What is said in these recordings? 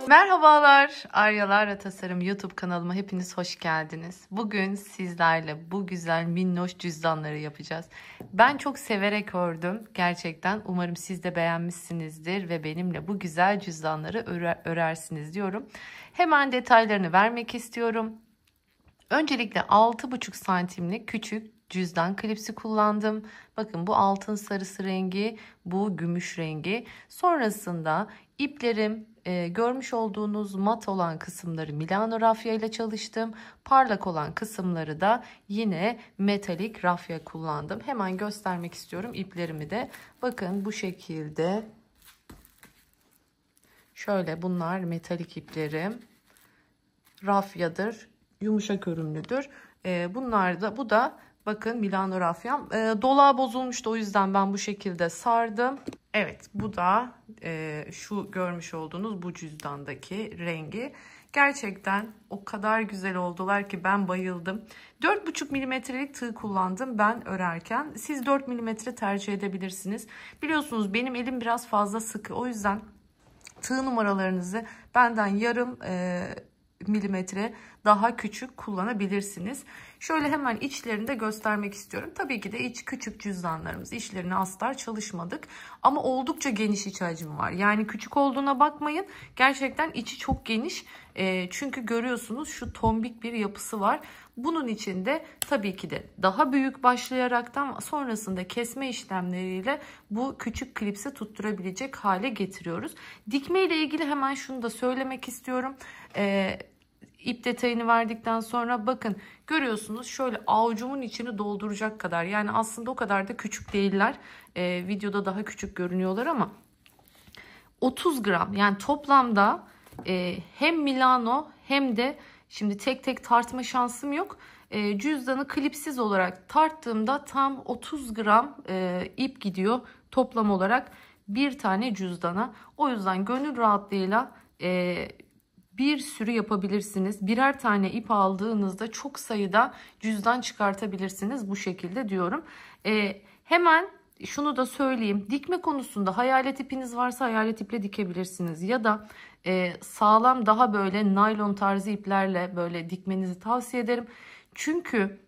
Merhabalar, Aryalarla Tasarım YouTube kanalıma hepiniz hoş geldiniz. Bugün sizlerle bu güzel minnoş cüzdanları yapacağız. Ben çok severek ördüm gerçekten. Umarım siz de beğenmişsinizdir ve benimle bu güzel cüzdanları örersiniz diyorum. Hemen detaylarını vermek istiyorum. Öncelikle 6,5 santimlik küçük cüzdan klipsi kullandım. Bakın bu altın sarısı rengi, bu gümüş rengi. Sonrasında iplerim görmüş olduğunuz mat olan kısımları Milano rafya ile çalıştım. Parlak olan kısımları da yine metalik rafya kullandım. Hemen göstermek istiyorum iplerimi de. Bakın bu şekilde. Şöyle bunlar metalik iplerim. Rafyadır. Yumuşak örümlüdür. Bu da bakın Milano rafyam. Dolağı bozulmuştu, o yüzden ben bu şekilde sardım. Evet, bu da şu görmüş olduğunuz bu cüzdandaki rengi. Gerçekten o kadar güzel oldular ki ben bayıldım. 4,5 milimetrelik tığ kullandım ben örerken. Siz 4 milimetre tercih edebilirsiniz. Biliyorsunuz benim elim biraz fazla sıkı. O yüzden tığ numaralarınızı benden yarım milimetre daha küçük kullanabilirsiniz. Şöyle hemen içlerini de göstermek istiyorum. Tabii ki de iç küçük cüzdanlarımız, içlerini astar çalışmadık. Ama oldukça geniş iç hacmi var. Yani küçük olduğuna bakmayın. Gerçekten içi çok geniş. Çünkü görüyorsunuz şu tombik bir yapısı var. Bunun için de tabii ki de daha büyük başlayaraktan sonrasında kesme işlemleriyle bu küçük klipsi tutturabilecek hale getiriyoruz. Dikme ile ilgili hemen şunu da söylemek istiyorum. İp detayını verdikten sonra bakın görüyorsunuz şöyle avucumun içini dolduracak kadar, yani aslında o kadar da küçük değiller. Videoda daha küçük görünüyorlar ama 30 gram, yani toplamda hem Milano hem de şimdi tek tek tartma şansım yok. Cüzdanı klipsiz olarak tarttığımda tam 30 gram ip gidiyor toplam olarak bir tane cüzdana. O yüzden gönül rahatlığıyla bir sürü yapabilirsiniz. Birer tane ip aldığınızda çok sayıda cüzdan çıkartabilirsiniz bu şekilde diyorum. Hemen şunu da söyleyeyim. Dikme konusunda hayalet ipiniz varsa hayalet iple dikebilirsiniz. Ya da sağlam daha böyle naylon tarzı iplerle böyle dikmenizi tavsiye ederim. Çünkü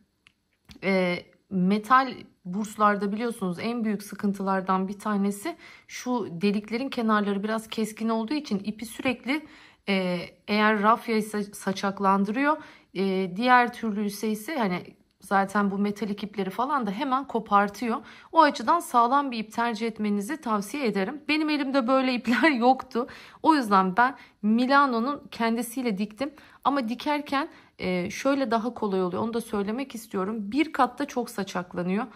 metal burslarda biliyorsunuz en büyük sıkıntılardan bir tanesi şu deliklerin kenarları biraz keskin olduğu için ipi sürekli eğer rafya ise saçaklandırıyor. Diğer türlü ise hani zaten bu metalik ipleri falan da hemen kopartıyor. O açıdan sağlam bir ip tercih etmenizi tavsiye ederim. Benim elimde böyle ipler yoktu. O yüzden ben Milano'nun kendisiyle diktim. Ama dikerken şöyle daha kolay oluyor. Onu da söylemek istiyorum. Bir katta çok saçaklanıyor.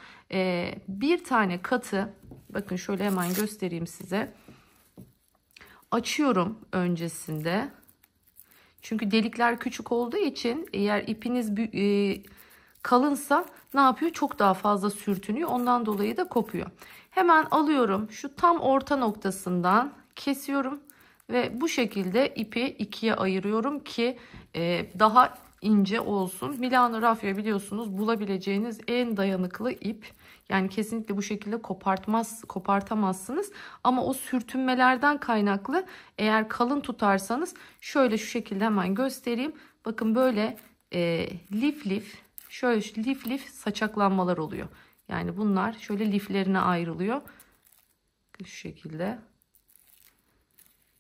Bir tane katı, bakın şöyle hemen göstereyim size. Açıyorum öncesinde. Çünkü delikler küçük olduğu için eğer ipiniz kalınsa ne yapıyor? Çok daha fazla sürtünüyor. Ondan dolayı da kopuyor. Hemen alıyorum. Şu tam orta noktasından kesiyorum. Ve bu şekilde ipi ikiye ayırıyorum ki daha ince olsun. Milano rafya biliyorsunuz bulabileceğiniz en dayanıklı ip. Yani kesinlikle bu şekilde kopartamazsınız. Ama o sürtünmelerden kaynaklı eğer kalın tutarsanız şöyle şu şekilde hemen göstereyim. Bakın böyle lif lif, şöyle lif lif saçaklanmalar oluyor. Yani bunlar şöyle liflerine ayrılıyor. Şu şekilde.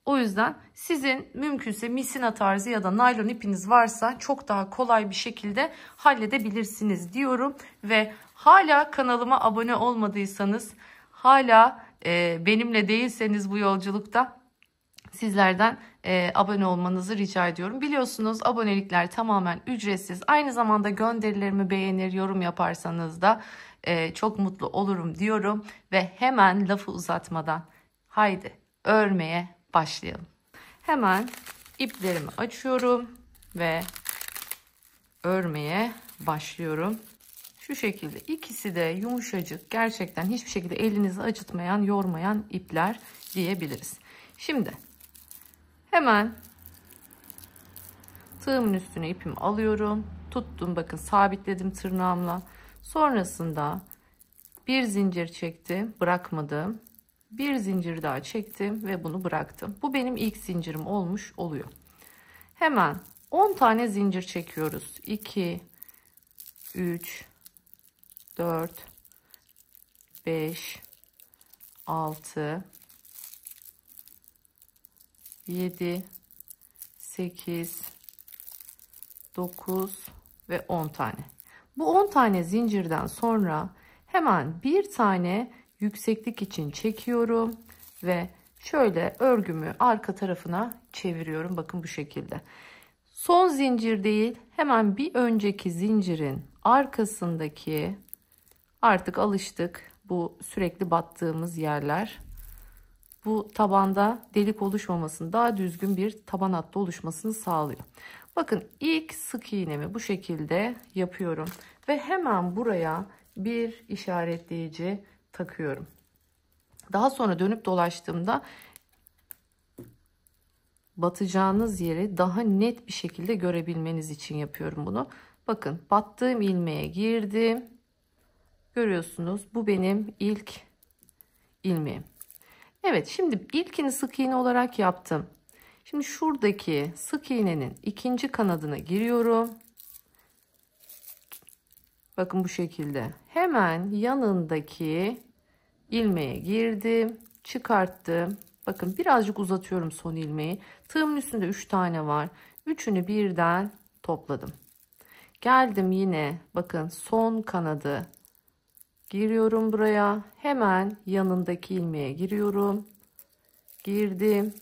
O yüzden sizin mümkünse misina tarzı ya da naylon ipiniz varsa çok daha kolay bir şekilde halledebilirsiniz diyorum. Ve hala kanalıma abone olmadıysanız, hala benimle değilseniz bu yolculukta sizlerden abone olmanızı rica ediyorum. Biliyorsunuz abonelikler tamamen ücretsiz. Aynı zamanda gönderilerimi beğenir, yorum yaparsanız da çok mutlu olurum diyorum. Ve hemen lafı uzatmadan haydi örmeye başlayalım. Hemen iplerimi açıyorum ve örmeye başlıyorum. Şu şekilde ikisi de yumuşacık, gerçekten hiçbir şekilde elinizi acıtmayan, yormayan ipler diyebiliriz. Şimdi hemen tığımın üstüne ipimi alıyorum. Tuttum, bakın sabitledim tırnağımla. Sonrasında bir zincir çektim, bırakmadım. Bir zincir daha çektim ve bunu bıraktım. Bu benim ilk zincirim olmuş oluyor. Hemen 10 tane zincir çekiyoruz. 2, 3, 4, 5, 6, 7, 8, 9 ve 10 tane. Bu 10 tane zincirden sonra hemen bir tane yükseklik için çekiyorum ve şöyle örgümü arka tarafına çeviriyorum. Bakın bu şekilde. Son zincir değil, hemen bir önceki zincirin arkasındaki, artık alıştık bu sürekli battığımız yerler. Bu tabanda delik oluşmamasını, daha düzgün bir taban hattı oluşmasını sağlıyor. Bakın ilk sık iğnemi bu şekilde yapıyorum ve hemen buraya bir işaretleyici takıyorum. Daha sonra dönüp dolaştığımda batacağınız yeri daha net bir şekilde görebilmeniz için yapıyorum bunu. Bakın battığım ilmeğe girdim. Görüyorsunuz, bu benim ilk ilmeğim. Evet, şimdi ilkini sık iğne olarak yaptım. Şimdi şuradaki sık iğnenin ikinci kanadına giriyorum. Bakın bu şekilde. Hemen yanındaki ilmeğe girdim, çıkarttım. Bakın birazcık uzatıyorum son ilmeği. Tığımın üstünde 3 tane var. Üçünü birden topladım. Geldim yine, bakın son kanadı giriyorum buraya. Hemen yanındaki ilmeğe giriyorum. Girdim.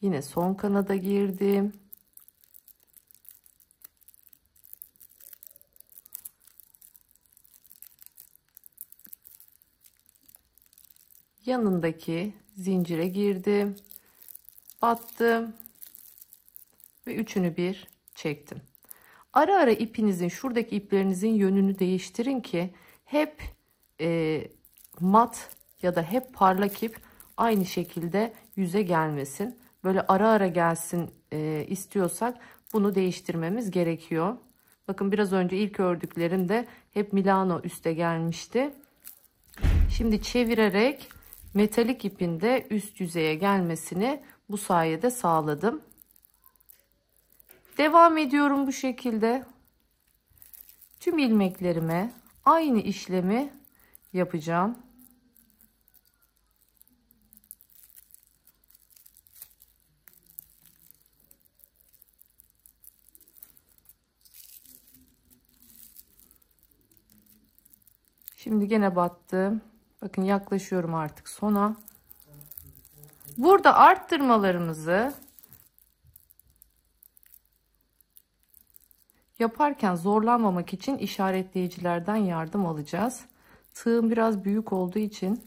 Yine son kanada girdim. Yanındaki zincire girdim. Battım. Ve üçünü bir çektim. Ara ara ipinizin, şuradaki iplerinizin yönünü değiştirin ki hep mat ya da hep parlak ip aynı şekilde yüze gelmesin. Böyle ara ara gelsin istiyorsak bunu değiştirmemiz gerekiyor. Bakın biraz önce ilk ördüklerimde hep Milano üste gelmişti. Şimdi çevirerek metalik ipin de üst yüzeye gelmesini bu sayede sağladım. Devam ediyorum bu şekilde. Tüm ilmeklerime aynı işlemi yapacağım. Şimdi gene battım. Bakın yaklaşıyorum artık sona. Burada arttırmalarımızı yaparken zorlanmamak için işaretleyicilerden yardım alacağız. Tığım biraz büyük olduğu için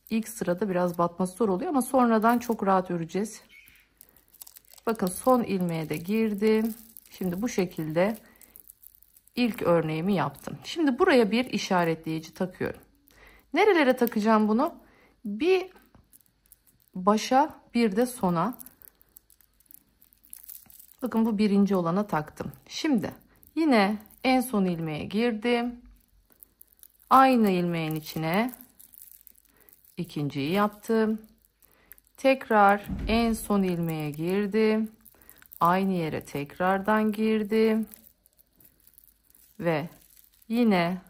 ilk sırada biraz batması zor oluyor ama sonradan çok rahat öreceğiz. Bakın son ilmeğe de girdim. Şimdi bu şekilde ilk örneğimi yaptım. Şimdi buraya bir işaretleyici takıyorum. Nerelere takacağım bunu? Bir başa, bir de sona. Bakın bu birinci olana taktım. Şimdi yine en son ilmeğe girdim. Aynı ilmeğin içine ikinciyi yaptım. Tekrar en son ilmeğe girdim. Aynı yere tekrardan girdim. Ve yine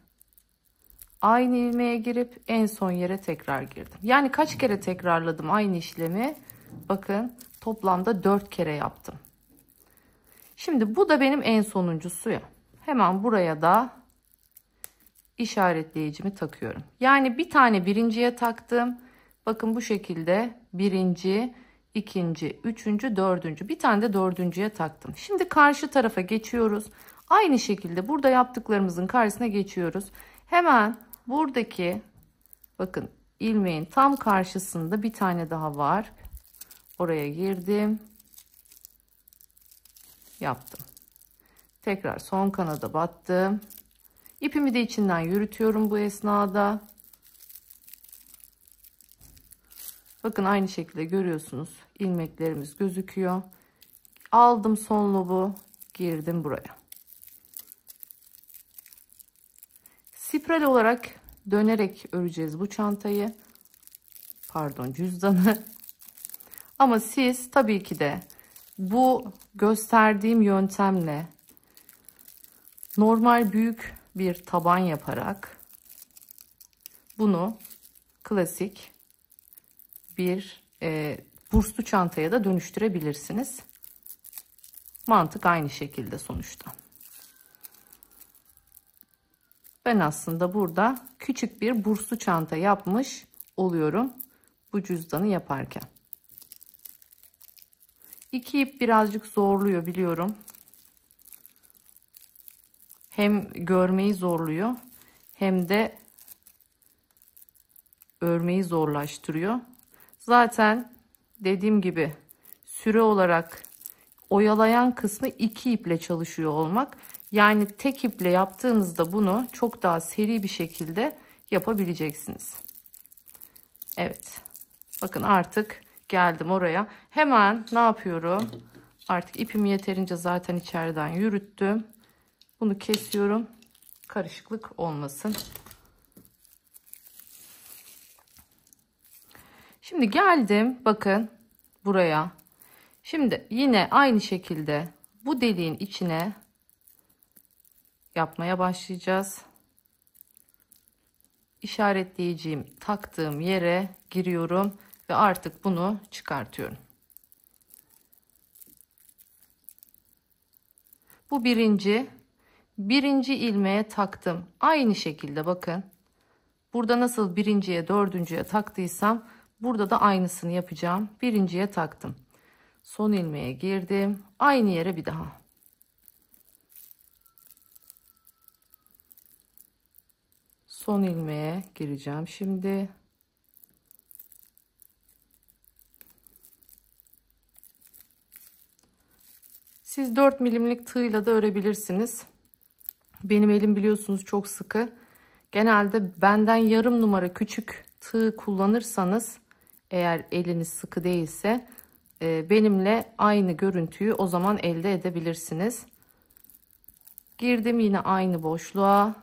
aynı ilmeğe girip en son yere tekrar girdim. Yani kaç kere tekrarladım aynı işlemi? Bakın toplamda 4 kere yaptım. Şimdi bu da benim en sonuncusu ya. Hemen buraya da işaretleyicimi takıyorum. Yani bir tane birinciye taktım. Bakın bu şekilde birinci, ikinci, üçüncü, dördüncü. Bir tane de dördüncüye taktım. Şimdi karşı tarafa geçiyoruz. Aynı şekilde burada yaptıklarımızın karşısına geçiyoruz. Hemen buradaki bakın ilmeğin tam karşısında bir tane daha var. Oraya girdim. Yaptım. Tekrar son kanada battım. İpimi de içinden yürütüyorum bu esnada. Bakın aynı şekilde görüyorsunuz. İlmeklerimiz gözüküyor. Aldım son lobu, girdim buraya. spiral olarak dönerek öreceğiz bu çantayı. Pardon, cüzdanı. Ama siz tabii ki de bu gösterdiğim yöntemle normal büyük bir taban yaparak bunu klasik bir burslu çantaya da dönüştürebilirsiniz. Mantık aynı şekilde sonuçta. Ben aslında burada küçük bir burslu çanta yapmış oluyorum bu cüzdanı yaparken. İki ip birazcık zorluyor biliyorum. Hem görmeyi zorluyor hem de örmeyi zorlaştırıyor. Zaten dediğim gibi süre olarak oyalayan kısmı iki iple çalışıyor olmak. Yani tek iple yaptığınızda bunu çok daha seri bir şekilde yapabileceksiniz. Evet. Bakın artık geldim oraya. Hemen ne yapıyorum? Artık ipimi yeterince zaten içeriden yürüttüm. Bunu kesiyorum. Karışıklık olmasın. Şimdi geldim. Bakın buraya. Şimdi yine aynı şekilde bu deliğin içine yapmaya başlayacağız. İşaretleyeceğim taktığım yere giriyorum ve artık bunu çıkartıyorum. Bu birinci ilmeğe taktım. Aynı şekilde bakın. Burada nasıl birinciye dördüncüye taktıysam burada da aynısını yapacağım. Birinciye taktım. Son ilmeğe girdim. Aynı yere bir daha. Son ilmeğe gireceğim şimdi. Siz 4 milimlik tığla da örebilirsiniz. Benim elim biliyorsunuz çok sıkı. Genelde benden yarım numara küçük tığ kullanırsanız eğer eliniz sıkı değilse benimle aynı görüntüyü o zaman elde edebilirsiniz. Girdim yine aynı boşluğa.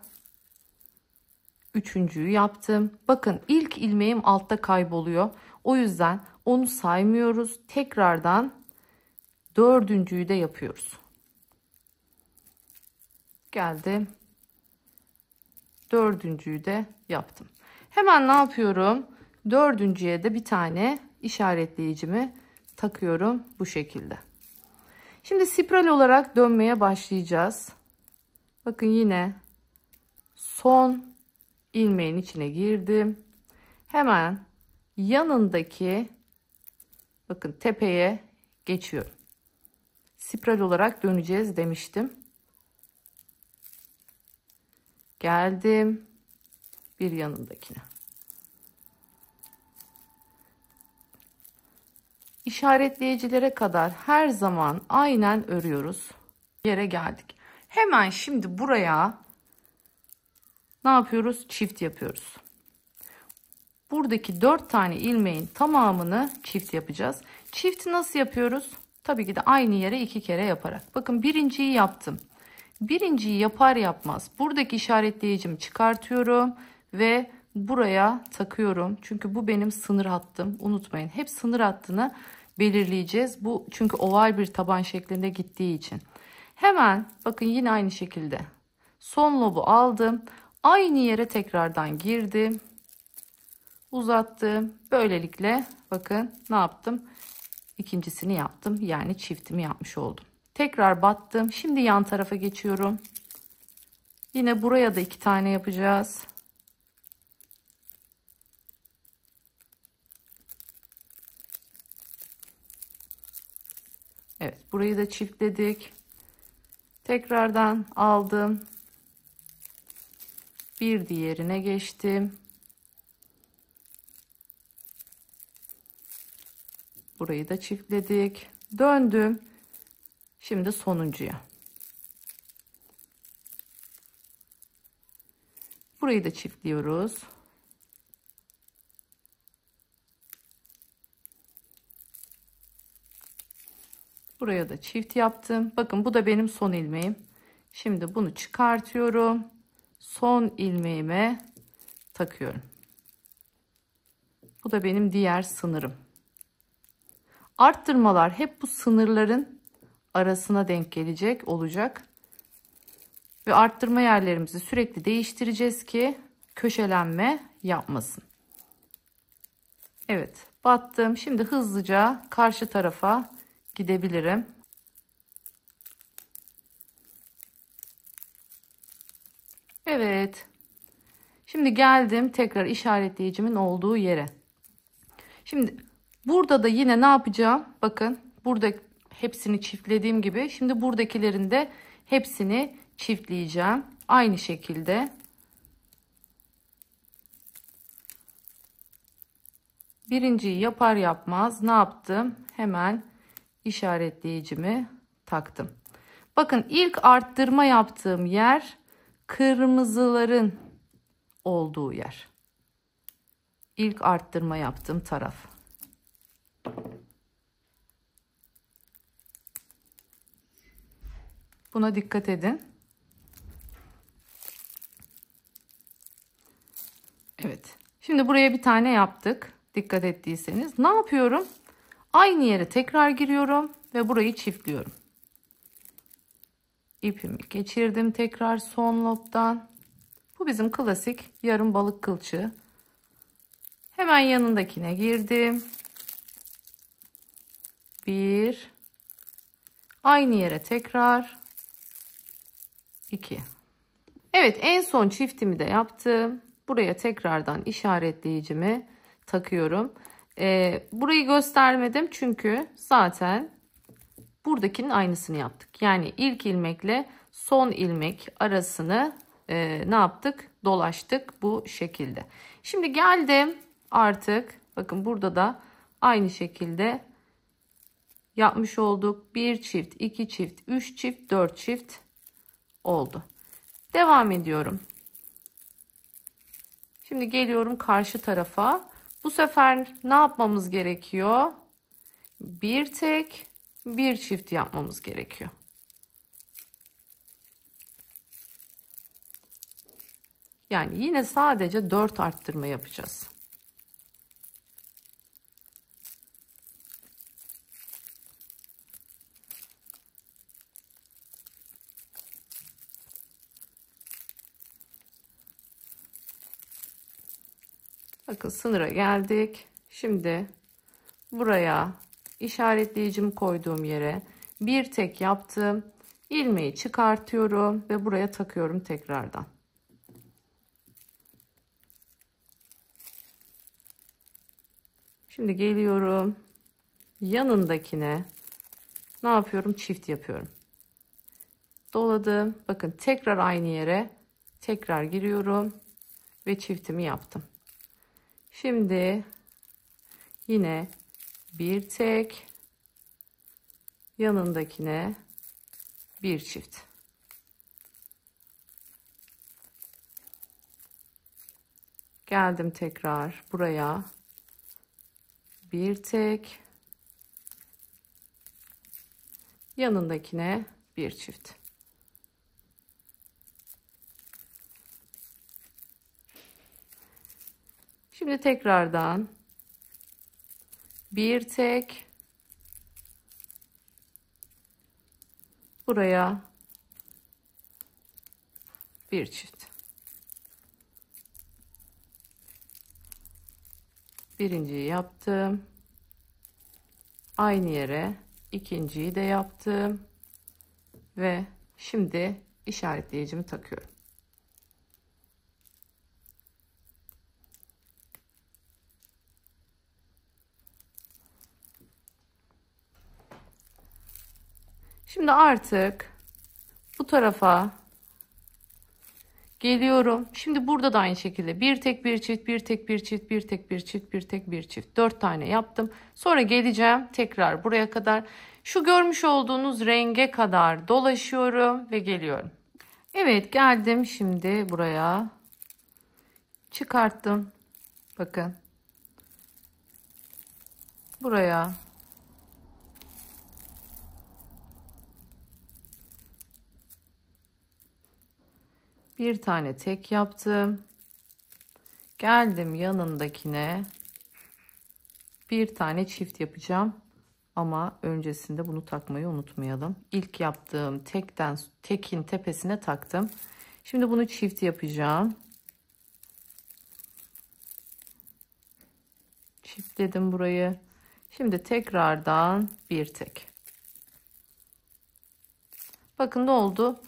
Üçüncüyü yaptım. Bakın ilk ilmeğim altta kayboluyor. O yüzden onu saymıyoruz. Tekrardan dördüncüyü de yapıyoruz. Geldim. Dördüncüyü de yaptım. Hemen ne yapıyorum? Dördüncüye de bir tane işaretleyicimi takıyorum bu şekilde. Şimdi spiral olarak dönmeye başlayacağız. Bakın yine son ilmeğin içine girdim. Hemen yanındaki bakın tepeye geçiyorum. Spiral olarak döneceğiz demiştim. Geldim bir yanındakine. İşaretleyicilere kadar her zaman aynen örüyoruz. Yere geldik. Hemen şimdi buraya ne yapıyoruz? Çift yapıyoruz. Buradaki 4 tane ilmeğin tamamını çift yapacağız. Çifti nasıl yapıyoruz? Tabii ki de aynı yere 2 kere yaparak. Bakın birinciyi yaptım. Birinciyi yapar yapmaz buradaki işaretleyicimi çıkartıyorum ve buraya takıyorum. Çünkü bu benim sınır hattım. Unutmayın, hep sınır hattını belirleyeceğiz. Bu çünkü oval bir taban şeklinde gittiği için. Hemen bakın yine aynı şekilde son lobu aldım. Aynı yere tekrardan girdim. Uzattım. Böylelikle bakın ne yaptım? İkincisini yaptım. Yani çiftimi yapmış oldum. Tekrar battım. Şimdi yan tarafa geçiyorum. Yine buraya da 2 tane yapacağız. Evet, burayı da çiftledik. Tekrardan aldım. Bir diğerine geçtim. Burayı da çiftledik. Döndüm. Şimdi sonuncuya. Burayı da çiftliyoruz. Buraya da çift yaptım. Bakın bu da benim son ilmeğim. Şimdi bunu çıkartıyorum. son ilmeğime takıyorum. Bu da benim diğer sınırım. Arttırmalar hep bu sınırların arasına denk gelecek olacak. Ve arttırma yerlerimizi sürekli değiştireceğiz ki köşelenme yapmasın. Evet, battım. Şimdi hızlıca karşı tarafa gidebilirim. Evet. Şimdi geldim tekrar işaretleyicimin olduğu yere. Şimdi burada da yine ne yapacağım? Bakın burada hepsini çiftlediğim gibi. Şimdi buradakilerin de hepsini çiftleyeceğim. Aynı şekilde. Birinciyi yapar yapmaz ne yaptım? Hemen işaretleyicimi taktım. Bakın ilk arttırma yaptığım yer kırmızıların olduğu yer. İlk arttırma yaptığım taraf. Buna dikkat edin. Evet. Şimdi buraya bir tane yaptık. Dikkat ettiyseniz. Ne yapıyorum? Aynı yere tekrar giriyorum ve burayı çiftliyorum. İpimi geçirdim tekrar son lobdan. Bu bizim klasik yarım balık kılçığı. Hemen yanındakine girdim. Bir. Aynı yere tekrar. 2. Evet, en son çiftimi de yaptım. Buraya tekrardan işaretleyicimi takıyorum. Burayı göstermedim çünkü zaten buradakinin aynısını yaptık. Yani ilk ilmekle son ilmek arasını ne yaptık? Dolaştık bu şekilde. Şimdi geldim artık. Bakın burada da aynı şekilde yapmış olduk. 1 çift, 2 çift, 3 çift, 4 çift oldu. Devam ediyorum. Şimdi geliyorum karşı tarafa. Bu sefer ne yapmamız gerekiyor? Bir tek, bir çift yapmamız gerekiyor. Yani yine sadece 4 arttırma yapacağız. Bakın sınıra geldik. Şimdi buraya işaretleyicimi koyduğum yere bir tek yaptım. İlmeği çıkartıyorum ve buraya takıyorum tekrardan. Şimdi geliyorum. Yanındakine ne yapıyorum? Çift yapıyorum. Doladım. Bakın tekrar aynı yere tekrar giriyorum ve çiftimi yaptım. Şimdi yine bir tek, yanındakine bir çift. Geldim tekrar buraya. Bir tek, yanındakine bir çift. Şimdi tekrardan bir tek, buraya bir çift. Birinciyi yaptım. Aynı yere ikinciyi de yaptım. Ve şimdi işaretleyicimi takıyorum. Şimdi artık bu tarafa geliyorum. Şimdi burada da aynı şekilde bir tek bir çift, bir tek bir çift, bir tek bir çift, bir tek bir çift. 4 tane yaptım. Sonra geleceğim tekrar buraya kadar. Şu görmüş olduğunuz renge kadar dolaşıyorum ve geliyorum. Evet, geldim şimdi buraya. Çıkarttım. Bakın. Buraya. Bir tane tek yaptım. Geldim yanındakine. Bir tane çift yapacağım. Ama öncesinde bunu takmayı unutmayalım. İlk yaptığım tekin tepesine taktım. Şimdi bunu çift yapacağım. Çiftledim burayı. Şimdi tekrardan bir tek. Bakın ne oldu?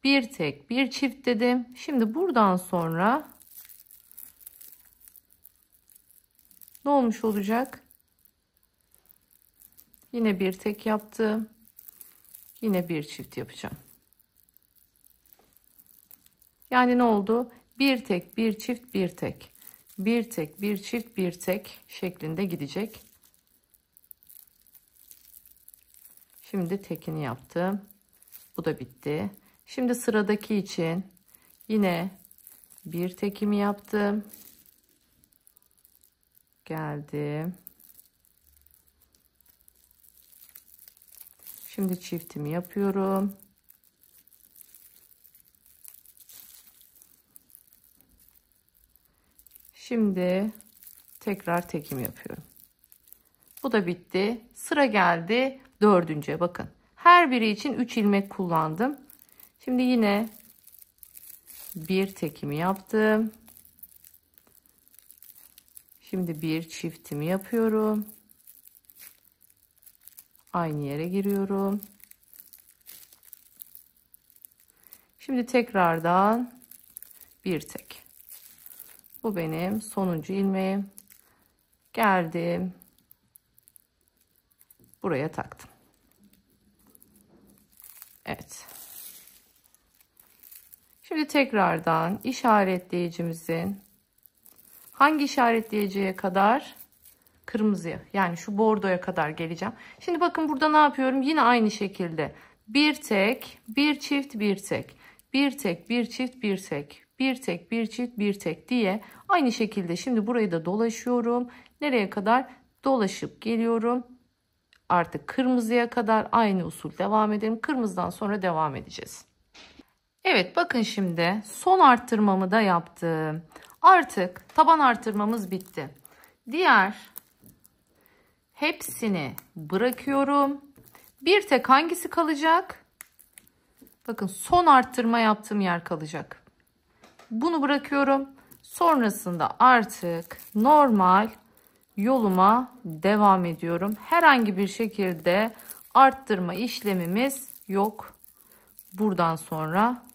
Bir tek, bir çift dedim. Şimdi buradan sonra ne olmuş olacak? Yine bir tek yaptım. Yine bir çift yapacağım. Yani ne oldu? Bir tek, bir çift, bir tek. Bir tek, bir çift, bir tek şeklinde gidecek. Şimdi tekini yaptım. Bu da bitti. Şimdi sıradaki için yine bir tekimi yaptım. Geldim. Şimdi çiftimi yapıyorum. Şimdi tekrar tekimi yapıyorum. Bu da bitti. Sıra geldi dördüncüye. Bakın. Her biri için 3 ilmek kullandım. Şimdi yine bir tekimi yaptım. Şimdi bir çiftimi yapıyorum. Aynı yere giriyorum. Şimdi tekrardan bir tek. Bu benim sonuncu ilmeğim. Geldim. Buraya taktım. Evet. Şimdi tekrardan işaretleyicimizin hangi işaretleyiciye kadar? Kırmızıya, yani şu bordoya kadar geleceğim. Şimdi bakın burada ne yapıyorum? Yine aynı şekilde bir tek, bir çift, bir tek, bir tek, bir çift, bir tek, bir tek, bir çift, bir tek diye aynı şekilde şimdi burayı da dolaşıyorum. Nereye kadar? Dolaşıp geliyorum. Artık kırmızıya kadar aynı usul devam edelim. Kırmızıdan sonra devam edeceğiz. Evet, bakın şimdi son arttırmamı da yaptım. Artık taban arttırmamız bitti. Diğer hepsini bırakıyorum. Bir tek hangisi kalacak? Bakın son arttırma yaptığım yer kalacak. Bunu bırakıyorum. Sonrasında artık normal yoluma devam ediyorum. Herhangi bir şekilde arttırma işlemimiz yok. Buradan sonra.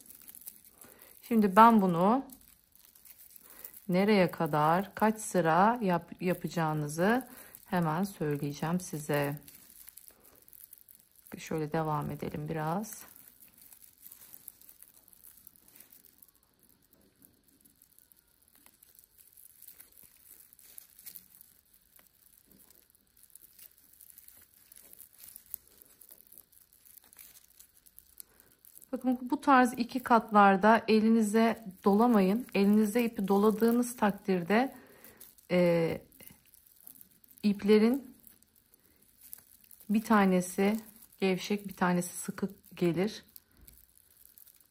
Şimdi ben bunu nereye kadar, kaç sıra yapacağınızı hemen söyleyeceğim size. Şöyle devam edelim biraz. Bakın bu tarz iki katlarda elinize dolamayın. Elinize ipi doladığınız takdirde iplerin bir tanesi gevşek, bir tanesi sıkı gelir.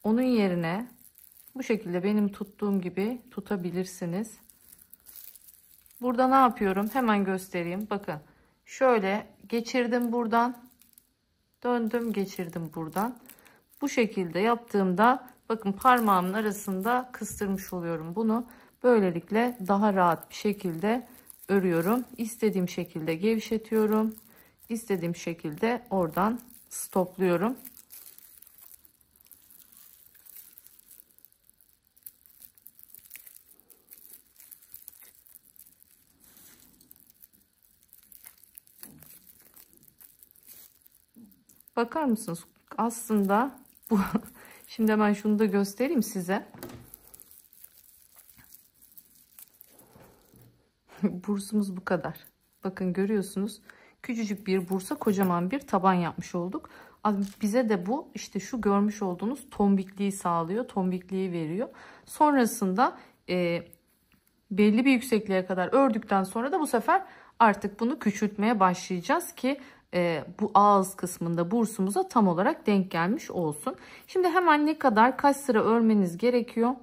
Onun yerine bu şekilde benim tuttuğum gibi tutabilirsiniz. Burada ne yapıyorum? Hemen göstereyim. Bakın şöyle geçirdim buradan. Döndüm, geçirdim buradan. Bu şekilde yaptığımda bakın parmağımın arasında kıstırmış oluyorum bunu. Böylelikle daha rahat bir şekilde örüyorum. İstediğim şekilde gevşetiyorum. İstediğim şekilde oradan stopluyorum. Bakar mısınız? Aslında bu şimdi hemen şunu da göstereyim size. Bursumuz bu kadar. Bakın görüyorsunuz. Küçücük bir bursa kocaman bir taban yapmış olduk. Bize de bu işte şu görmüş olduğunuz tombikliği sağlıyor. Tombikliği veriyor. Sonrasında belli bir yüksekliğe kadar ördükten sonra da bu sefer artık bunu küçültmeye başlayacağız ki bu ağız kısmında bursumuza tam olarak denk gelmiş olsun. Şimdi hemen ne kadar kaç sıra örmeniz gerekiyor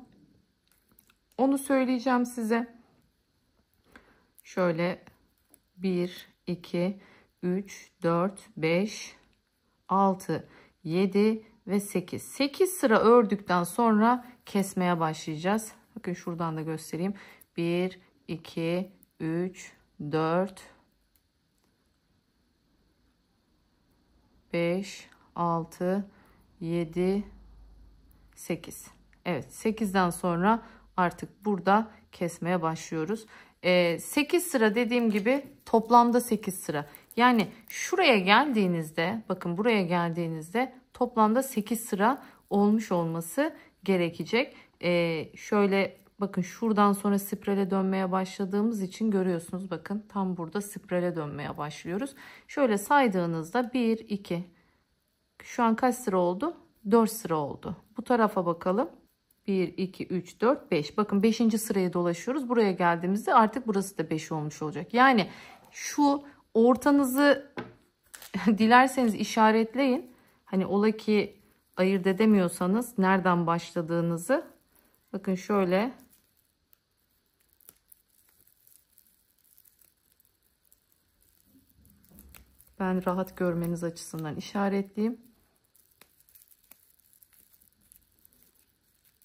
onu söyleyeceğim size. Şöyle 1, 2, 3, 4, 5, 6, 7 ve 8. 8 sıra ördükten sonra kesmeye başlayacağız. Bakın şuradan da göstereyim. 1, 2, 3, 4, 5, 6, 7, 8. Evet, 8'den sonra artık burada kesmeye başlıyoruz. 8 sıra dediğim gibi toplamda 8 sıra. Yani şuraya geldiğinizde, bakın buraya geldiğinizde toplamda 8 sıra olmuş olması gerekecek. Şöyle bakın şuradan sonra spirale dönmeye başladığımız için görüyorsunuz, bakın tam burada spirale dönmeye başlıyoruz. Şöyle saydığınızda 1, 2, şu an kaç sıra oldu? 4 sıra oldu. Bu tarafa bakalım. 1, 2, 3, 4, 5. Bakın 5. sıraya dolaşıyoruz. Buraya geldiğimizde artık burası da 5 olmuş olacak. Yani şu ortanızı dilerseniz işaretleyin. Hani ola ki ayırt edemiyorsanız nereden başladığınızı. Bakın şöyle. Ben rahat görmeniz açısından işaretleyeyim.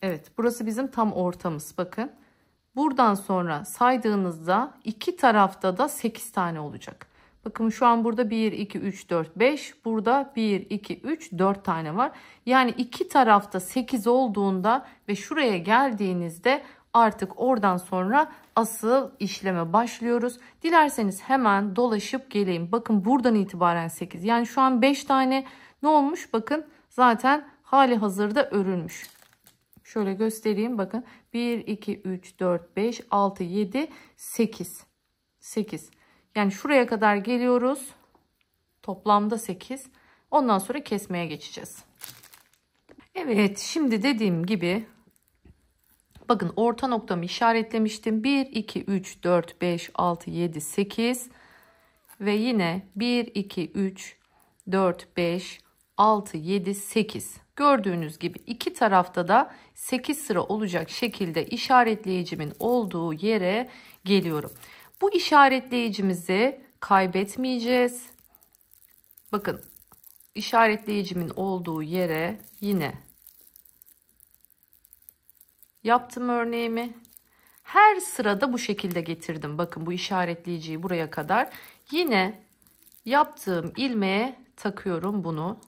Evet, burası bizim tam ortamız. Bakın. Buradan sonra saydığınızda iki tarafta da 8 tane olacak. Bakın şu an burada 1, 2, 3, 4, 5. Burada 1, 2, 3, 4 tane var. Yani iki tarafta 8 olduğunda ve şuraya geldiğinizde artık oradan sonra asıl işleme başlıyoruz. Dilerseniz hemen dolaşıp geleyim. Bakın buradan itibaren 8. Yani şu an 5 tane ne olmuş? Bakın zaten hali hazırda örülmüş. Şöyle göstereyim, bakın 1, 2, 3, 4, 5, 6, 7, 8. 8. Yani şuraya kadar geliyoruz. Toplamda 8. Ondan sonra kesmeye geçeceğiz. Evet, şimdi dediğim gibi bakın orta noktamı işaretlemiştim. 1, 2, 3, 4, 5, 6, 7, 8 ve yine 1, 2, 3, 4, 5, 6, 7, 8. Gördüğünüz gibi iki tarafta da 8 sıra olacak şekilde işaretleyicimin olduğu yere geliyorum. Bu işaretleyicimizi kaybetmeyeceğiz. Bakın işaretleyicimin olduğu yere yine yaptım örneğimi. Her sırada bu şekilde getirdim. Bakın bu işaretleyiciyi buraya kadar. Yine yaptığım ilmeğe takıyorum bunu.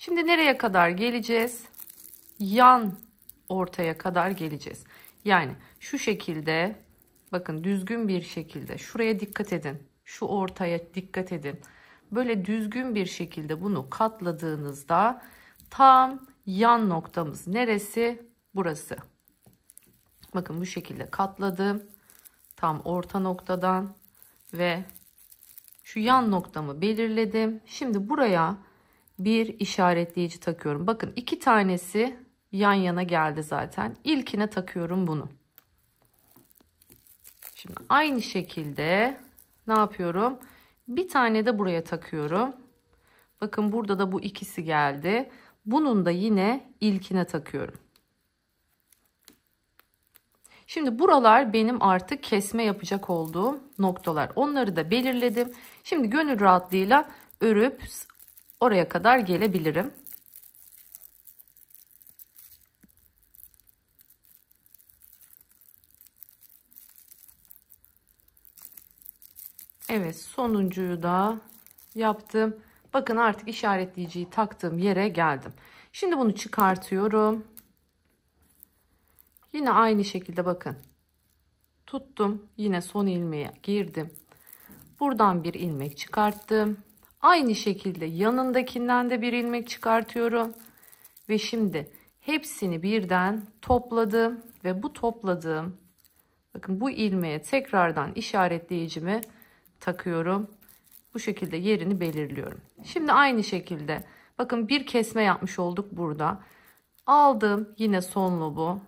Şimdi nereye kadar geleceğiz? Yan ortaya kadar geleceğiz. Yani şu şekilde bakın düzgün bir şekilde şuraya dikkat edin. Şu ortaya dikkat edin. Böyle düzgün bir şekilde bunu katladığınızda tam yan noktamız neresi? Burası. Bakın bu şekilde katladım. Tam orta noktadan ve şu yan noktamı belirledim. Şimdi buraya bir işaretleyici takıyorum. Bakın iki tanesi yan yana geldi zaten. İlkine takıyorum bunu. Şimdi aynı şekilde ne yapıyorum? Bir tane de buraya takıyorum. Bakın burada da bu ikisi geldi. Bunun da yine ilkine takıyorum. Şimdi buralar benim artık kesme yapacak olduğum noktalar. Onları da belirledim. Şimdi gönül rahatlığıyla örüp oraya kadar gelebilirim. Evet, sonuncuyu da yaptım. Bakın artık işaretleyiciyi taktığım yere geldim. Şimdi bunu çıkartıyorum. Yine aynı şekilde bakın. Tuttum. Yine son ilmeğe girdim. Buradan bir ilmek çıkarttım. Aynı şekilde yanındakinden de bir ilmek çıkartıyorum. Ve şimdi hepsini birden topladım. Ve bu topladığım, bakın bu ilmeğe tekrardan işaretleyicimi takıyorum. Bu şekilde yerini belirliyorum. Şimdi aynı şekilde bakın bir kesme yapmış olduk burada. Aldım yine son lobu.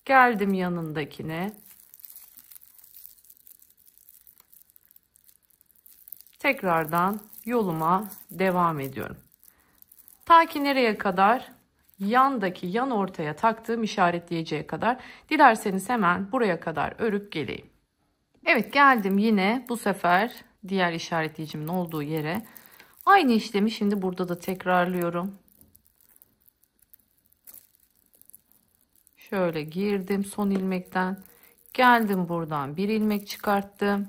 Geldim yanındakine. Tekrardan yoluma devam ediyorum. Ta ki nereye kadar? Yandaki yan ortaya taktığım işaretleyeceğe kadar. Dilerseniz hemen buraya kadar örüp geleyim. Evet, geldim yine bu sefer diğer işaretleyicimin olduğu yere. Aynı işlemi şimdi burada da tekrarlıyorum. Şöyle girdim son ilmekten. Geldim buradan bir ilmek çıkarttım.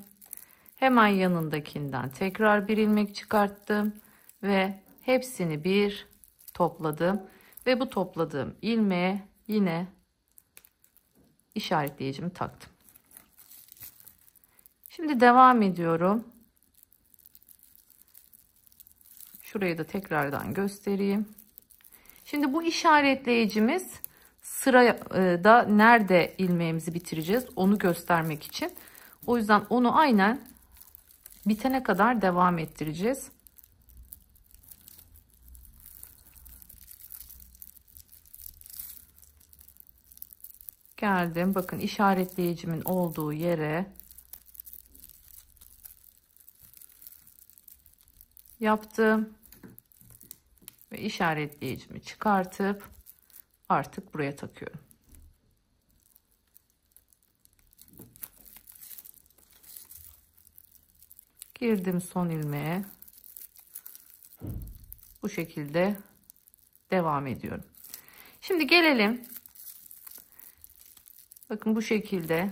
Hemen yanındakinden tekrar bir ilmek çıkarttım. Ve hepsini bir topladım. Ve bu topladığım ilmeğe yine işaretleyicimi taktım. Şimdi devam ediyorum. Şurayı da tekrardan göstereyim. Şimdi bu işaretleyicimiz sırada nerede ilmeğimizi bitireceğiz onu göstermek için. O yüzden onu aynen bitene kadar devam ettireceğiz. Geldim. Bakın işaretleyicimin olduğu yere yaptım. Ve işaretleyicimi çıkartıp artık buraya takıyorum. Girdim son ilmeğe. Bu şekilde devam ediyorum. Şimdi gelelim. Bakın bu şekilde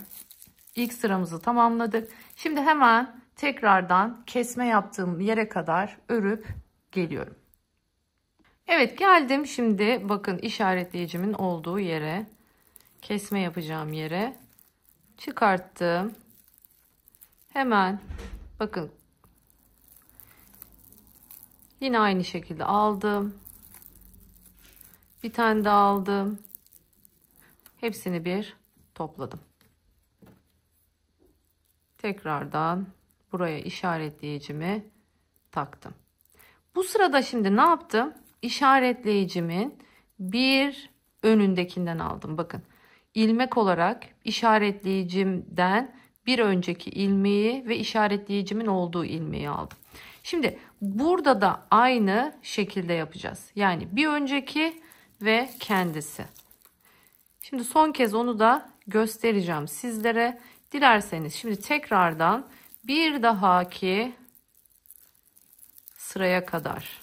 ilk sıramızı tamamladık. Şimdi hemen tekrardan kesme yaptığım yere kadar örüp geliyorum. Evet, geldim şimdi bakın işaretleyicimin olduğu yere, kesme yapacağım yere çıkarttım. Hemen bakın yine aynı şekilde aldım. Bir tane daha aldım. Hepsini bir topladım. Tekrardan buraya işaretleyicimi taktım. Bu sırada şimdi ne yaptım? İşaretleyicimin bir önündekinden aldım. Bakın ilmek olarak işaretleyicimden bir önceki ilmeği ve işaretleyicimin olduğu ilmeği aldım. Şimdi burada da aynı şekilde yapacağız. Yani bir önceki ve kendisi. Şimdi son kez onu da göstereceğim sizlere. Dilerseniz şimdi tekrardan bir dahaki sıraya kadar,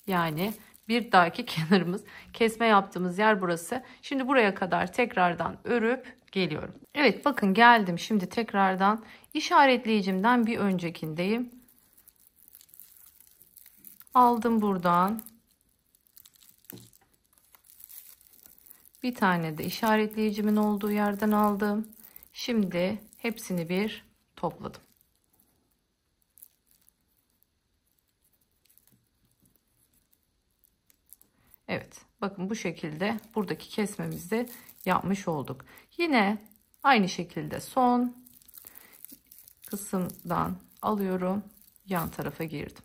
yani bir dahaki kenarımız, kesme yaptığımız yer burası. Şimdi buraya kadar tekrardan örüp geliyorum. Evet, bakın geldim şimdi tekrardan işaretleyicimden bir öncekindeyim. Aldım buradan. Bir tane de işaretleyicimin olduğu yerden aldım. Şimdi hepsini bir topladım. Evet, bakın bu şekilde buradaki kesmemizi de yapmış olduk. Yine aynı şekilde son kısımdan alıyorum, yan tarafa girdim.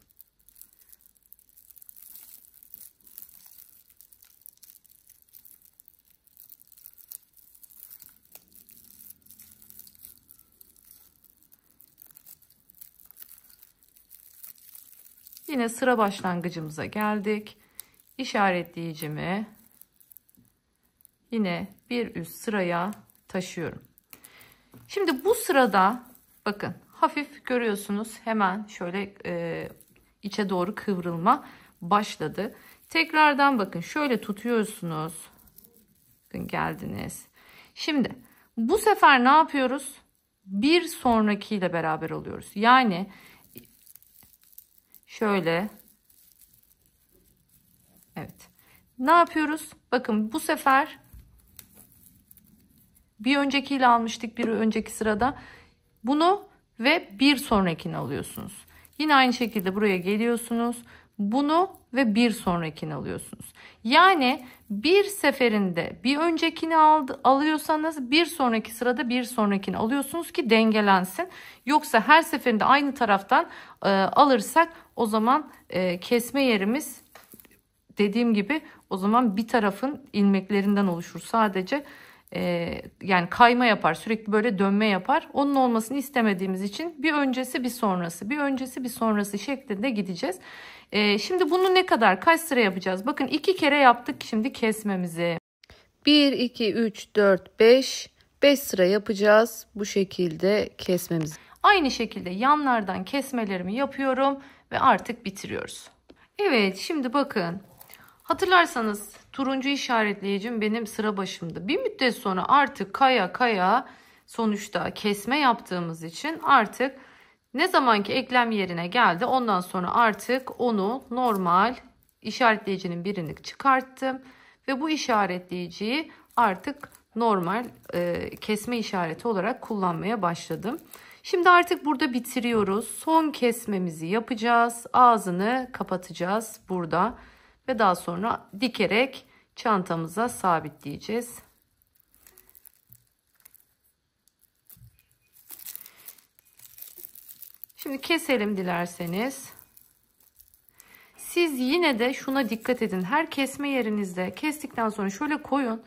Yine sıra başlangıcımıza geldik. İşaretleyicimi yine bir üst sıraya taşıyorum. Şimdi bu sırada bakın hafif görüyorsunuz, hemen şöyle içe doğru kıvrılma başladı. Tekrardan bakın şöyle tutuyorsunuz. Bakın geldiniz. Şimdi bu sefer ne yapıyoruz? Bir sonrakiyle beraber alıyoruz. Yani şöyle, evet. Ne yapıyoruz? Bakın bu sefer bir öncekiyle almıştık, bir önceki sırada. Bunu ve bir sonrakini alıyorsunuz. Yine aynı şekilde buraya geliyorsunuz. Bunu ve bir sonrakini alıyorsunuz. Yani bir seferinde bir öncekini alıyorsanız bir sonraki sırada bir sonrakini alıyorsunuz ki dengelensin. Yoksa her seferinde aynı taraftan alırsak o zaman kesme yerimiz, dediğim gibi, o zaman bir tarafın ilmeklerinden oluşur sadece. yani kayma yapar, sürekli böyle dönme yapar. Onun olmasını istemediğimiz için bir öncesi bir sonrası, bir öncesi bir sonrası şeklinde gideceğiz. Şimdi bunu ne kadar, kaç sıra yapacağız? Bakın 2 kere yaptık şimdi kesmemizi. 1, 2, 3, 4, 5 sıra yapacağız bu şekilde kesmemizi. Aynı şekilde yanlardan kesmelerimi yapıyorum ve artık bitiriyoruz. Evet, şimdi bakın. Hatırlarsanız turuncu işaretleyicim benim sıra başımda. Bir müddet sonra artık kaya kaya sonuçta kesme yaptığımız için artık ne zamanki eklem yerine geldi, ondan sonra artık onu normal işaretleyicinin birini çıkarttım ve bu işaretleyiciyi artık normal kesme işareti olarak kullanmaya başladım. Şimdi artık burada bitiriyoruz. Son kesmemizi yapacağız. Ağzını kapatacağız burada. Ve daha sonra dikerek çantamıza sabitleyeceğiz. Şimdi keselim dilerseniz. Siz yine de şuna dikkat edin. Her kesme yerinizde kestikten sonra şöyle koyun.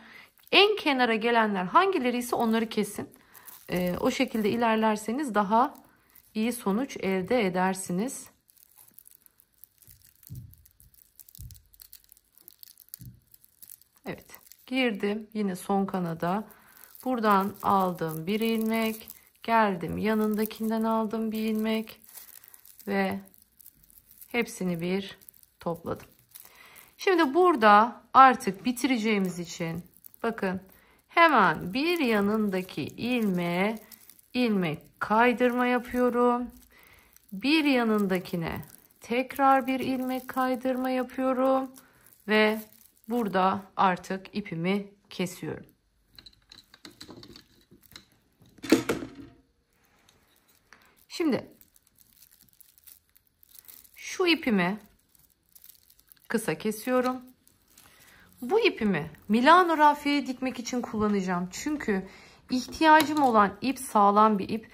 En kenara gelenler hangileri ise onları kesin. O şekilde ilerlerseniz daha iyi sonuç elde edersiniz. Evet, girdim yine son kanada. Buradan aldım bir ilmek, geldim yanındakinden aldım bir ilmek ve hepsini bir topladım. Şimdi burada artık bitireceğimiz için bakın hemen bir yanındaki ilmeğe ilmek kaydırma yapıyorum. Bir yanındakine tekrar bir ilmek kaydırma yapıyorum ve burada artık ipimi kesiyorum. Şimdi şu ipimi kısa kesiyorum. Bu ipimi Milano rafiyeye dikmek için kullanacağım. Çünkü ihtiyacım olan ip sağlam bir ip.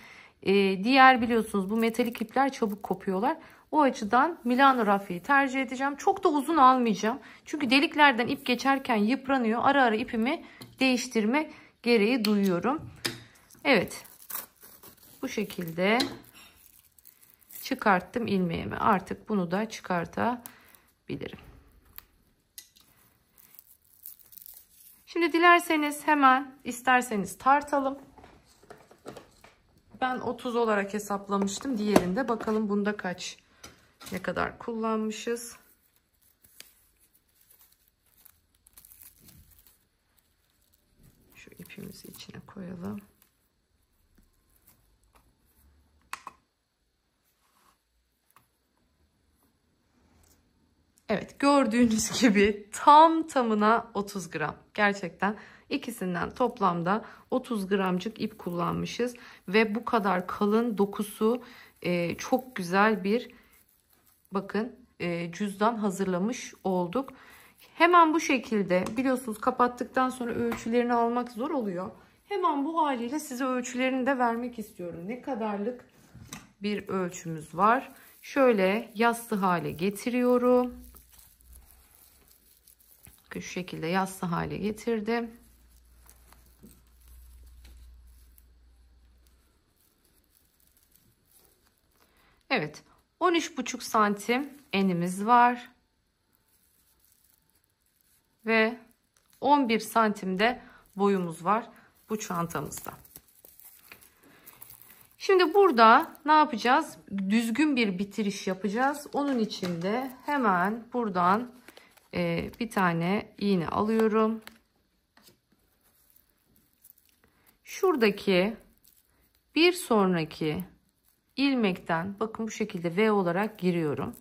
Diğer biliyorsunuz bu metalik ipler çabuk kopuyorlar. O açıdan Milano rafiyeyi tercih edeceğim. Çok da uzun almayacağım. Çünkü deliklerden ip geçerken yıpranıyor. Ara ara ipimi değiştirme gereği duyuyorum. Evet. Bu şekilde çıkarttım ilmeğimi. Artık bunu da çıkartabilirim. Şimdi dilerseniz hemen isterseniz tartalım. Ben 30 olarak hesaplamıştım. Diğerinde bakalım bunda ne kadar kullanmışız. Şu ipimizi içine koyalım. Evet, gördüğünüz gibi tam tamına 30 gram. Gerçekten ikisinden toplamda 30 gramcık ip kullanmışız. Ve bu kadar kalın dokusu çok güzel bir bakın cüzdan hazırlamış olduk. Hemen bu şekilde biliyorsunuz kapattıktan sonra ölçülerini almak zor oluyor. Hemen bu haliyle size ölçülerini de vermek istiyorum. Ne kadarlık bir ölçümüz var. Şöyle yassı hale getiriyorum. Şu şekilde yassı hale getirdim. Evet, 13,5 santim enimiz var. Ve 11 santimde boyumuz var bu çantamızda. Şimdi burada ne yapacağız? Düzgün bir bitiriş yapacağız. Onun için de hemen buradan bir tane iğne alıyorum. Şuradaki bir sonraki ilmekten bakın bu şekilde V olarak giriyorum.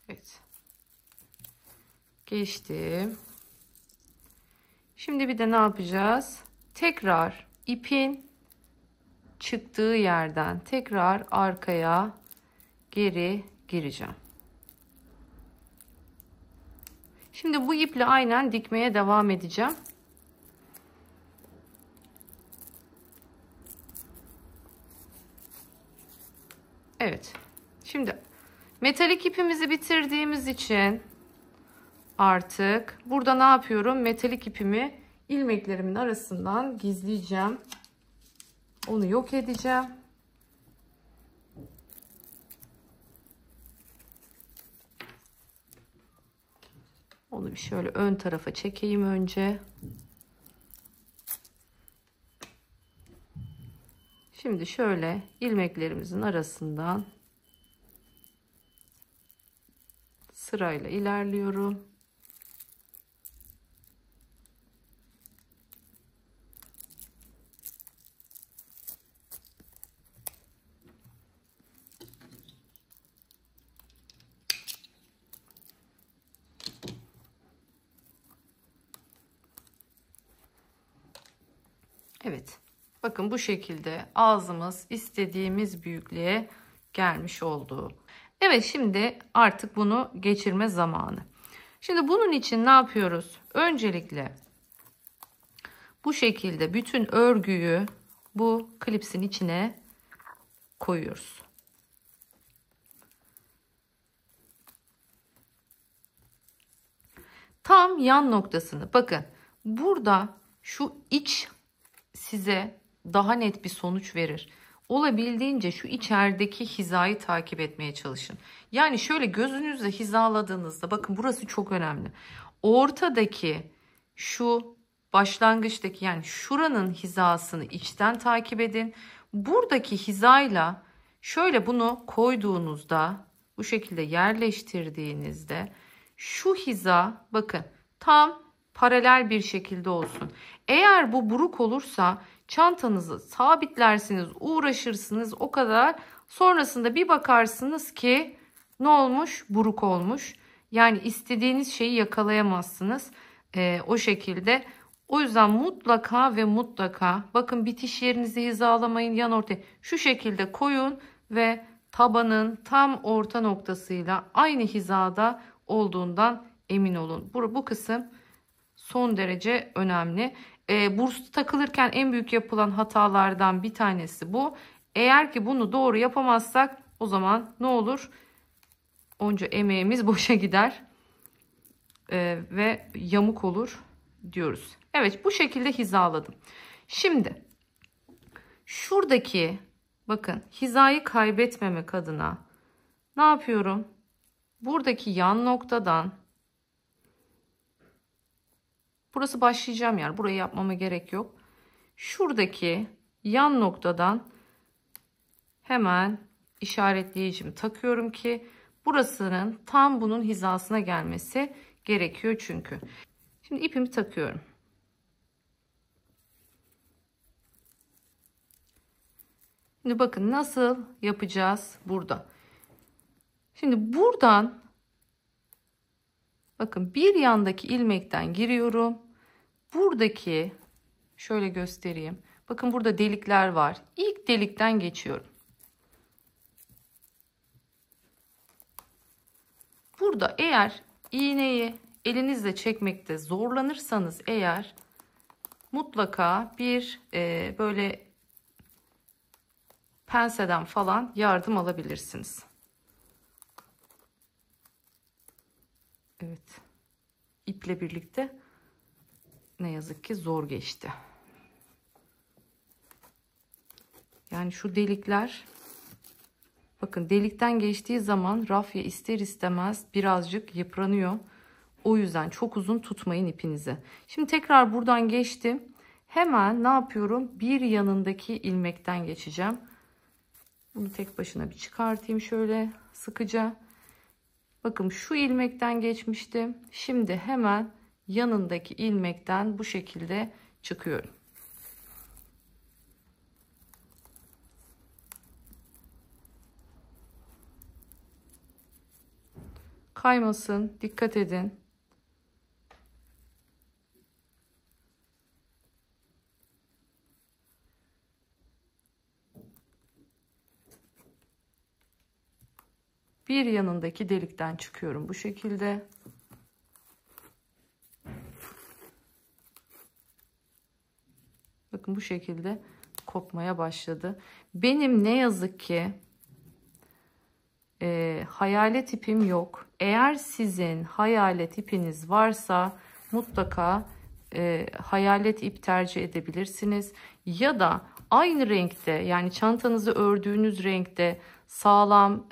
Evet. Geçtim. Şimdi bir de ne yapacağız? Tekrar ipin çıktığı yerden tekrar arkaya geri gireceğim. Şimdi bu iple aynen dikmeye devam edeceğim. Evet. Şimdi metalik ipimizi bitirdiğimiz için artık burada ne yapıyorum? Metalik ipimi ilmeklerimin arasından gizleyeceğim. Onu yok edeceğim. Onu bir şöyle ön tarafa çekeyim önce. Şimdi şöyle ilmeklerimizin arasından sırayla ilerliyorum. Evet. Bakın bu şekilde ağzımız istediğimiz büyüklüğe gelmiş oldu. Evet, şimdi artık bunu geçirme zamanı. Şimdi bunun için ne yapıyoruz? Öncelikle bu şekilde bütün örgüyü bu klipsin içine koyuyoruz. Tam yan noktasını, bakın burada şu iç size daha net bir sonuç verir. Olabildiğince şu içerideki hizayı takip etmeye çalışın. Yani şöyle gözünüzle hizaladığınızda, bakın burası çok önemli. Ortadaki şu başlangıçtaki, yani şuranın hizasını içten takip edin. Buradaki hizayla şöyle bunu koyduğunuzda, bu şekilde yerleştirdiğinizde şu hiza, bakın tam paralel bir şekilde olsun. Eğer bu buruk olursa çantanızı sabitlersiniz, uğraşırsınız o kadar. Sonrasında bir bakarsınız ki ne olmuş? Buruk olmuş. Yani istediğiniz şeyi yakalayamazsınız. O şekilde. O yüzden mutlaka ve mutlaka bakın, bitiş yerinizi hizalamayın, yan ortaya şu şekilde koyun ve tabanın tam orta noktasıyla aynı hizada olduğundan emin olun. Bu kısım son derece önemli. Burslu takılırken en büyük yapılan hatalardan bir tanesi bu. Eğer ki bunu doğru yapamazsak o zaman ne olur? Onca emeğimiz boşa gider ve yamuk olur diyoruz. Evet, bu şekilde hizaladım. Şimdi şuradaki, bakın, hizayı kaybetmemek adına ne yapıyorum? Buradaki yan noktadan, burası başlayacağım yer, burayı yapmama gerek yok. Şuradaki yan noktadan hemen işaretleyicimi takıyorum ki burasının tam bunun hizasına gelmesi gerekiyor çünkü. Şimdi ipimi takıyorum. Şimdi bakın nasıl yapacağız burada. Şimdi buradan bakın bir yandaki ilmekten giriyorum. Buradaki, şöyle göstereyim. Bakın burada delikler var. İlk delikten geçiyorum. Burada eğer iğneyi elinizle çekmekte zorlanırsanız eğer, mutlaka bir böyle penseden falan yardım alabilirsiniz. Evet. İple birlikte ne yazık ki zor geçti. Yani şu delikler, bakın delikten geçtiği zaman rafya ister istemez birazcık yıpranıyor. O yüzden çok uzun tutmayın ipinizi. Şimdi tekrar buradan geçtim. Hemen ne yapıyorum? Bir yanındaki ilmekten geçeceğim. Bunu tek başına bir çıkartayım şöyle sıkıca. Bakın şu ilmekten geçmiştim. Şimdi hemen yanındaki ilmekten bu şekilde çıkıyorum. Kaymasın, dikkat edin. Bir yanındaki delikten çıkıyorum bu şekilde. Bakın bu şekilde kopmaya başladı. Benim ne yazık ki hayalet ipim yok. Eğer sizin hayalet ipiniz varsa mutlaka hayalet ip tercih edebilirsiniz. Ya da aynı renkte, yani çantanızı ördüğünüz renkte sağlam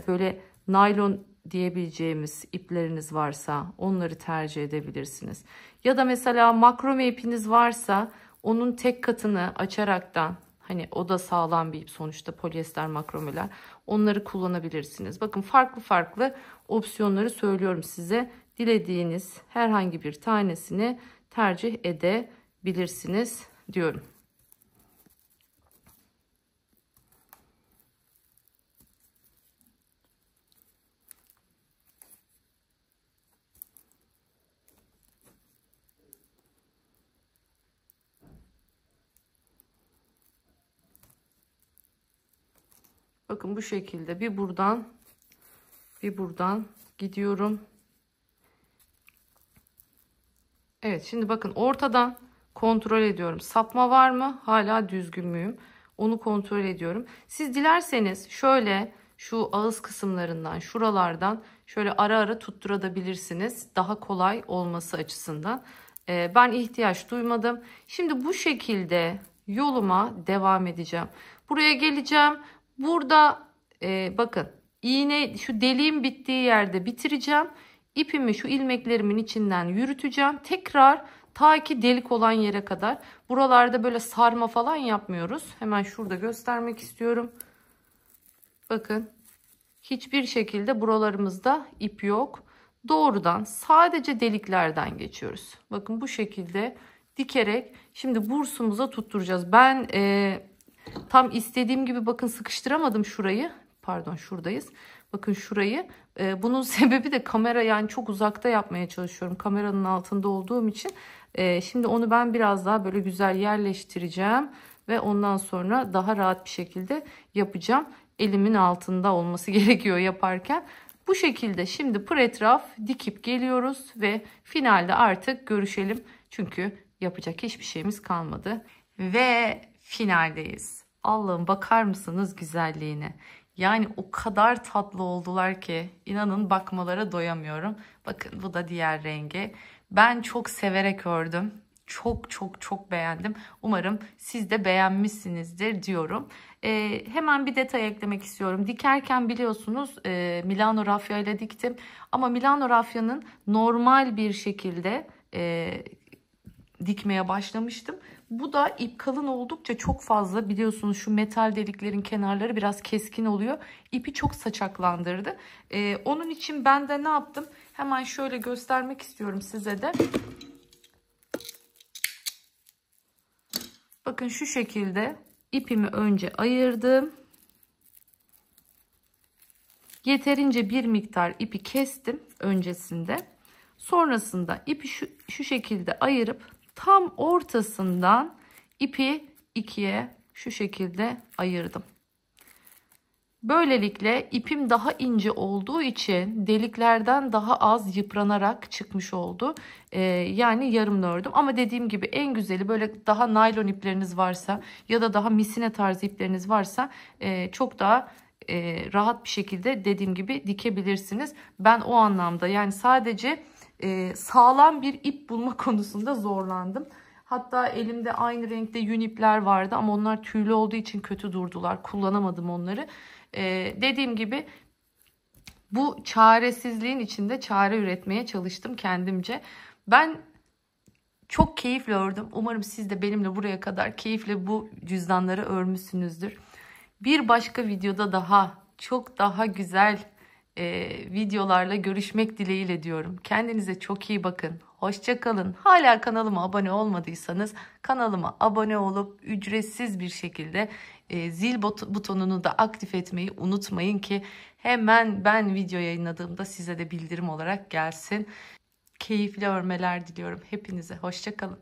böyle naylon diyebileceğimiz ipleriniz varsa onları tercih edebilirsiniz. Ya da mesela makrome ipiniz varsa onun tek katını açaraktan, hani o da sağlam bir ip sonuçta, polyester makromeler, onları kullanabilirsiniz. Bakın farklı farklı opsiyonları söylüyorum size. Dilediğiniz herhangi bir tanesini tercih edebilirsiniz diyorum. Bakın bu şekilde bir buradan bir buradan gidiyorum. Evet, şimdi bakın ortadan kontrol ediyorum. Sapma var mı? Hala düzgün müyüm? Onu kontrol ediyorum. Siz dilerseniz şöyle şu ağız kısımlarından, şuralardan şöyle ara ara tutturabilirsiniz. Daha kolay olması açısından. Ben ihtiyaç duymadım. Şimdi bu şekilde yoluma devam edeceğim. Buraya geleceğim. Burada bakın iğne, şu deliğim bittiği yerde bitireceğim. İpimi şu ilmeklerimin içinden yürüteceğim. Tekrar ta ki delik olan yere kadar. Buralarda böyle sarma falan yapmıyoruz. Hemen şurada göstermek istiyorum. Bakın hiçbir şekilde buralarımızda ip yok. Doğrudan sadece deliklerden geçiyoruz. Bakın bu şekilde dikerek şimdi bursumuza tutturacağız. Ben tam istediğim gibi bakın sıkıştıramadım şurayı. Pardon, şuradayız. Bakın şurayı. Bunun sebebi de kamera, yani çok uzakta yapmaya çalışıyorum. Kameranın altında olduğum için. Şimdi onu ben biraz daha böyle güzel yerleştireceğim. Ve ondan sonra daha rahat bir şekilde yapacağım. Elimin altında olması gerekiyor yaparken. Bu şekilde şimdi pır etraf dikip geliyoruz. Ve finalde artık görüşelim. Çünkü yapacak hiçbir şeyimiz kalmadı. Ve finaldeyiz. Allah'ım, bakar mısınız güzelliğine? Yani o kadar tatlı oldular ki inanın bakmalara doyamıyorum. Bakın bu da diğer rengi. Ben çok severek ördüm. Çok çok çok beğendim. Umarım siz de beğenmişsinizdir diyorum. Hemen bir detay eklemek istiyorum. Dikerken biliyorsunuz Milano rafya ile diktim. Ama Milano rafyanın normal bir şekilde dikmeye başlamıştım. Bu da ip kalın oldukça çok fazla, biliyorsunuz şu metal deliklerin kenarları biraz keskin oluyor. İpi çok saçaklandırdı. Onun için ben de ne yaptım? Hemen şöyle göstermek istiyorum size de. Bakın şu şekilde ipimi önce ayırdım. Yeterince bir miktar ipi kestim öncesinde. Sonrasında ipi şu şekilde ayırıp tam ortasından ipi ikiye şu şekilde ayırdım. Böylelikle ipim daha ince olduğu için deliklerden daha az yıpranarak çıkmış oldu. Yani yarım ördüm. Ama dediğim gibi en güzeli böyle daha naylon ipleriniz varsa ya da daha misine tarzı ipleriniz varsa çok daha rahat bir şekilde dediğim gibi dikebilirsiniz. Ben o anlamda yani sadece sağlam bir ip bulma konusunda zorlandım. Hatta elimde aynı renkte yün ipler vardı ama onlar tüylü olduğu için kötü durdular. Kullanamadım onları. Dediğim gibi bu çaresizliğin içinde çare üretmeye çalıştım kendimce. Ben çok keyifle ördüm. Umarım siz de benimle buraya kadar keyifle bu cüzdanları örmüşsünüzdür. Bir başka videoda daha çok daha güzel videolarla görüşmek dileğiyle diyorum. Kendinize çok iyi bakın. Hoşça kalın. Hala kanalıma abone olmadıysanız kanalıma abone olup ücretsiz bir şekilde zil butonunu da aktif etmeyi unutmayın ki hemen ben video yayınladığımda size de bildirim olarak gelsin. Keyifli örmeler diliyorum hepinize. Hoşça kalın.